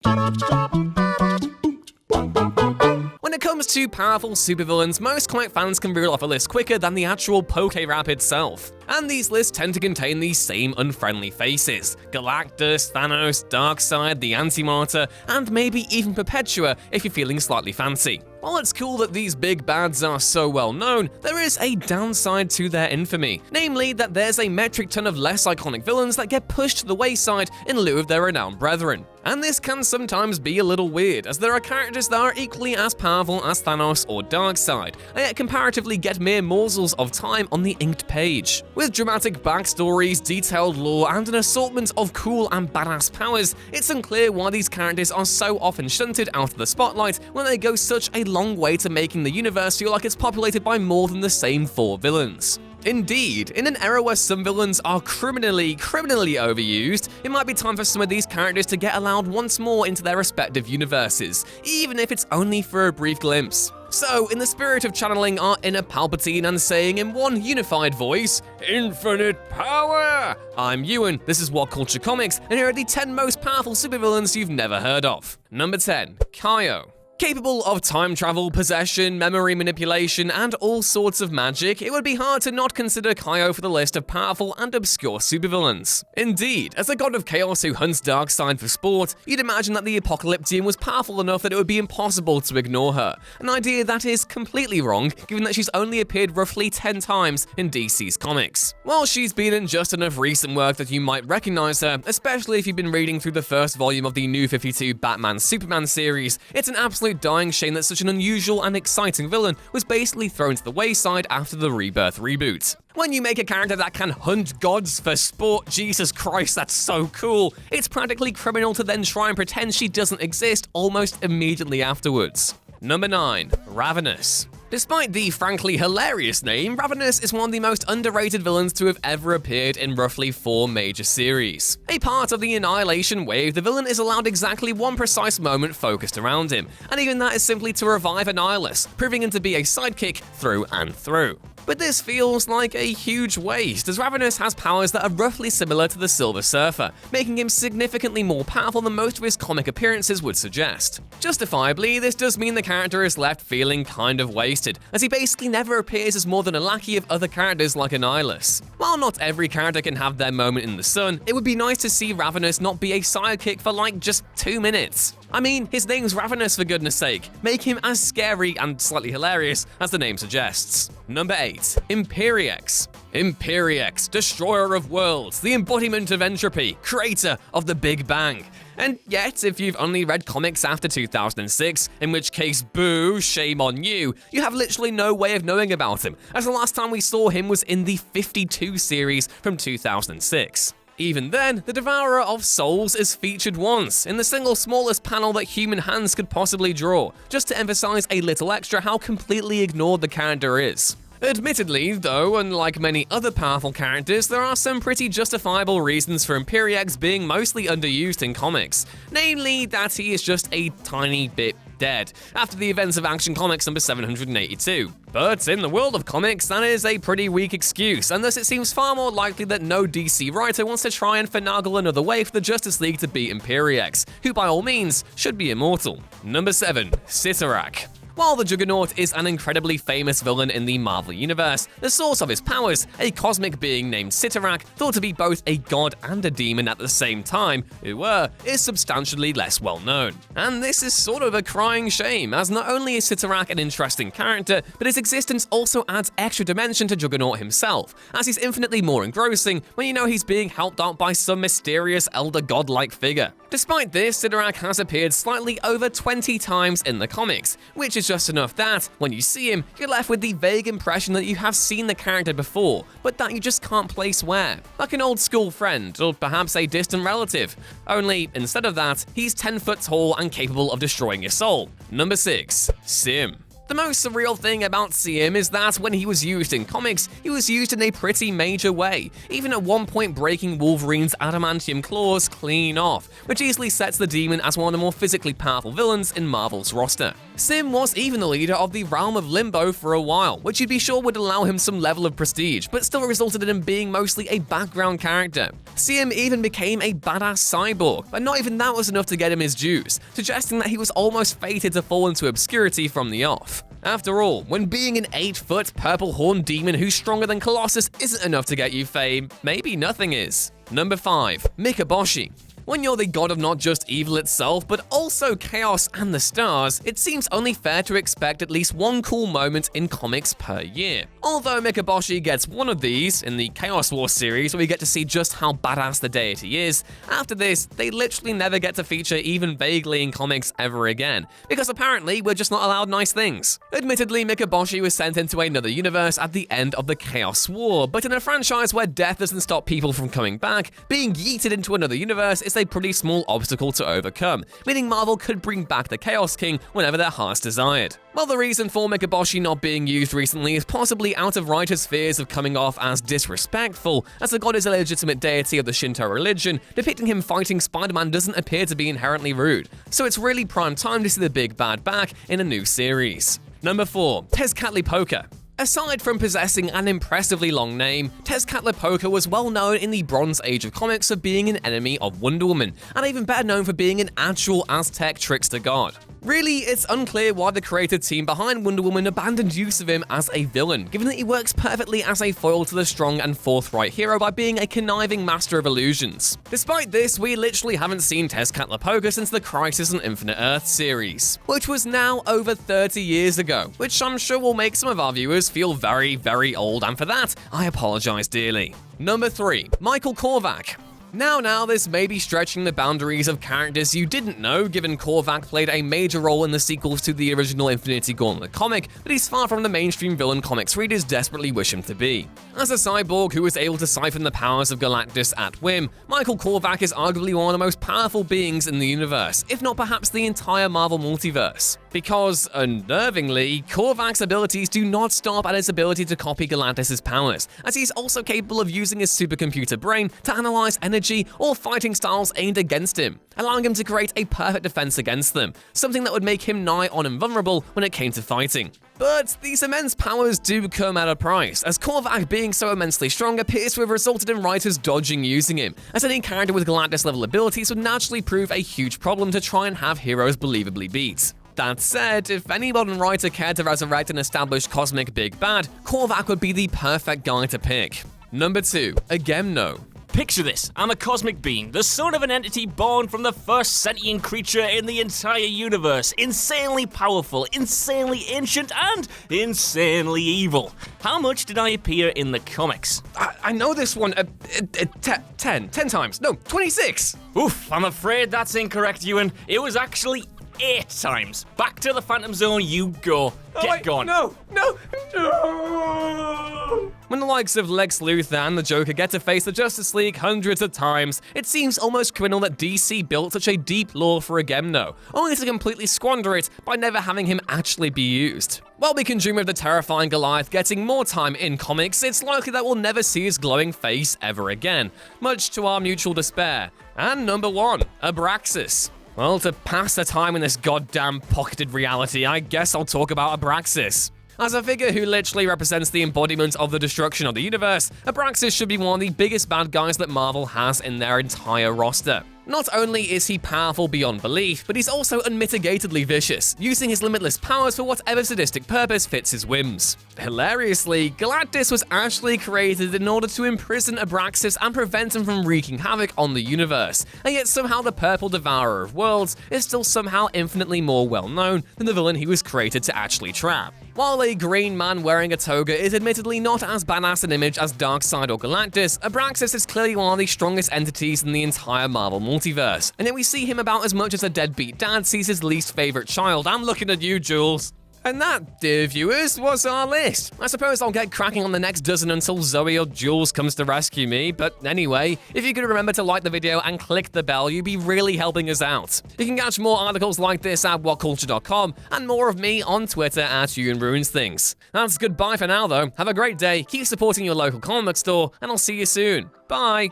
When it comes to powerful supervillains, most comic fans can reel off a list quicker than the actual PokéRap itself. And these lists tend to contain these same unfriendly faces: Galactus, Thanos, Darkseid, the Antimatter, and maybe even Perpetua if you're feeling slightly fancy. While it's cool that these big bads are so well known, there is a downside to their infamy, namely that there's a metric ton of less iconic villains that get pushed to the wayside in lieu of their renowned brethren. And this can sometimes be a little weird, as there are characters that are equally as powerful as Thanos or Darkseid, and yet comparatively get mere morsels of time on the inked page. With dramatic backstories, detailed lore, and an assortment of cool and badass powers, it's unclear why these characters are so often shunted out of the spotlight when they go such a long way to making the universe feel like it's populated by more than the same 4 villains. Indeed, in an era where some villains are criminally overused, it might be time for some of these characters to get allowed once more into their respective universes, even if it's only for a brief glimpse. So, in the spirit of channeling our inner Palpatine and saying in one unified voice, "Infinite power!" I'm Ewan, this is What Culture Comics, and here are the 10 most powerful supervillains you've never heard of. Number 10. Keio. Capable of time travel, possession, memory manipulation, and all sorts of magic, it would be hard to not consider Keio for the list of powerful and obscure supervillains. Indeed, as a god of chaos who hunts Darkseid for sport, you'd imagine that the Apocalyptian was powerful enough that it would be impossible to ignore her, an idea that is completely wrong given that she's only appeared roughly 10 times in DC's comics. While she's been in just enough recent work that you might recognize her, especially if you've been reading through the first volume of the New 52 Batman-Superman series, it's an absolute dying shame that such an unusual and exciting villain was basically thrown to the wayside after the Rebirth reboot. When you make a character that can hunt gods for sport, Jesus Christ, that's so cool. It's practically criminal to then try and pretend she doesn't exist almost immediately afterwards. Number 9. Ravenous. Despite the frankly hilarious name, Ravenous is one of the most underrated villains to have ever appeared in roughly 4 major series. A part of the Annihilation wave, the villain is allowed exactly one precise moment focused around him, and even that is simply to revive Annihilus, proving him to be a sidekick through and through. But this feels like a huge waste, as Ravenous has powers that are roughly similar to the Silver Surfer, making him significantly more powerful than most of his comic appearances would suggest. Justifiably, this does mean the character is left feeling kind of wasted, as he basically never appears as more than a lackey of other characters like Annihilus. While not every character can have their moment in the sun, it would be nice to see Ravenous not be a sidekick for like just 2 minutes. I mean, his name's Ravenous for goodness sake. Make him as scary and slightly hilarious as the name suggests. Number 8. Imperiex. Imperiex, destroyer of worlds, the embodiment of entropy, creator of the Big Bang. And yet, if you've only read comics after 2006, in which case, boo, shame on you, you have literally no way of knowing about him, as the last time we saw him was in the 52 series from 2006. Even then, the Devourer of Souls is featured once, in the single smallest panel that human hands could possibly draw, just to emphasize a little extra how completely ignored the character is. Admittedly, though, unlike many other powerful characters, there are some pretty justifiable reasons for Imperiex being mostly underused in comics, namely that he is just a tiny bit dead after the events of Action Comics number 782. But in the world of comics, that is a pretty weak excuse, and thus it seems far more likely that no DC writer wants to try and finagle another way for the Justice League to beat Imperiex, who by all means should be immortal. Number 7. Cyttorak. While the Juggernaut is an incredibly famous villain in the Marvel Universe, the source of his powers, a cosmic being named Cyttorak, thought to be both a god and a demon at the same time, is substantially less well known. And this is sort of a crying shame, as not only is Cyttorak an interesting character, but his existence also adds extra dimension to Juggernaut himself, as he's infinitely more engrossing when you know he's being helped out by some mysterious elder god-like figure. Despite this, Cyttorak has appeared slightly over 20 times in the comics, which is just enough that, when you see him, you're left with the vague impression that you have seen the character before, but that you just can't place where. Like an old school friend, or perhaps a distant relative. Only, instead of that, he's 10 foot tall and capable of destroying your soul. Number 6. Sim. The most surreal thing about CM is that when he was used in comics, he was used in a pretty major way, even at one point breaking Wolverine's adamantium claws clean off, which easily sets the demon as one of the more physically powerful villains in Marvel's roster. Sim was even the leader of the Realm of Limbo for a while, which you'd be sure would allow him some level of prestige, but still resulted in him being mostly a background character. CM even became a badass cyborg, but not even that was enough to get him his dues, suggesting that he was almost fated to fall into obscurity from the off. After all, when being an 8-foot purple horned demon who's stronger than Colossus isn't enough to get you fame, maybe nothing is. Number 5. Mekobashi. When you're the god of not just evil itself, but also chaos and the stars, it seems only fair to expect at least one cool moment in comics per year. Although Mekobashi gets one of these in the Chaos War series, where we get to see just how badass the deity is, after this, they literally never get to feature even vaguely in comics ever again, because apparently we're just not allowed nice things. Admittedly, Mekobashi was sent into another universe at the end of the Chaos War, but in a franchise where death doesn't stop people from coming back, being yeeted into another universe is a pretty small obstacle to overcome, meaning Marvel could bring back the Chaos King whenever their hearts desired. Well, the reason for Mekobashi not being used recently is possibly out of writers' fears of coming off as disrespectful, as the god is a legitimate deity of the Shinto religion. Depicting him fighting Spider-Man doesn't appear to be inherently rude, so it's really prime time to see the big bad back in a new series. Number 4. Tezcatlipoca. Aside from possessing an impressively long name, Tezcatlipoca was well known in the Bronze Age of comics for being an enemy of Wonder Woman, and even better known for being an actual Aztec trickster god. Really, it's unclear why the creative team behind Wonder Woman abandoned use of him as a villain, given that he works perfectly as a foil to the strong and forthright hero by being a conniving master of illusions. Despite this, we literally haven't seen Tezcatlipoca since the Crisis on Infinite Earth series, which was now over 30 years ago, which I'm sure will make some of our viewers feel very, very old, and for that, I apologize dearly. Number 3. Michael Kovak. Now, this may be stretching the boundaries of characters you didn't know, given Kovak played a major role in the sequels to the original Infinity Gauntlet comic, but he's far from the mainstream villain comics readers desperately wish him to be. As a cyborg who was able to siphon the powers of Galactus at whim, Michael Kovak is arguably one of the most powerful beings in the universe, if not perhaps the entire Marvel multiverse. Because, unnervingly, Kovak's abilities do not stop at his ability to copy Galactus' powers, as he's also capable of using his supercomputer brain to analyze energy or fighting styles aimed against him, allowing him to create a perfect defense against them, something that would make him nigh on invulnerable when it came to fighting. But these immense powers do come at a price, as Kovak being so immensely strong appears to have resulted in writers dodging using him, as any character with Galactus-level abilities would naturally prove a huge problem to try and have heroes believably beat. That said, if any modern writer cared to resurrect an established cosmic big bad, Kovak would be the perfect guy to pick. Number 2. Agamno. Picture this, I'm a cosmic being, the son of an entity born from the first sentient creature in the entire universe, insanely powerful, insanely ancient, and insanely evil. How much did I appear in the comics? I know this one, 10 times, no, 26! Oof, I'm afraid that's incorrect, Ewan. It was actually 8 times. Back to the Phantom Zone you go. Get going. No! When the likes of Lex Luthor and the Joker get to face the Justice League hundreds of times, it seems almost criminal that DC built such a deep lore for Agamno, only to completely squander it by never having him actually be used. While we can dream of the terrifying Goliath getting more time in comics, it's likely that we'll never see his glowing face ever again, much to our mutual despair. And number 1, Abraxas. Well, to pass the time in this goddamn pocketed reality, I guess I'll talk about Abraxas. As a figure who literally represents the embodiment of the destruction of the universe, Abraxas should be one of the biggest bad guys that Marvel has in their entire roster. Not only is he powerful beyond belief, but he's also unmitigatedly vicious, using his limitless powers for whatever sadistic purpose fits his whims. Hilariously, Galactus was actually created in order to imprison Abraxas and prevent him from wreaking havoc on the universe, and yet somehow the Purple Devourer of Worlds is still somehow infinitely more well-known than the villain he was created to actually trap. While a green man wearing a toga is admittedly not as badass an image as Darkseid or Galactus, Abraxas is clearly one of the strongest entities in the entire Marvel multiverse, and yet we see him about as much as a deadbeat dad sees his least favorite child. I'm looking at you, Jules. And that, dear viewers, was our list. I suppose I'll get cracking on the next dozen until Zoe or Jules comes to rescue me, but anyway, if you could remember to like the video and click the bell, you'd be really helping us out. You can catch more articles like this at whatculture.com and more of me on Twitter at YouNRuinsThings. That's goodbye for now though. Have a great day, keep supporting your local comic book store, and I'll see you soon. Bye!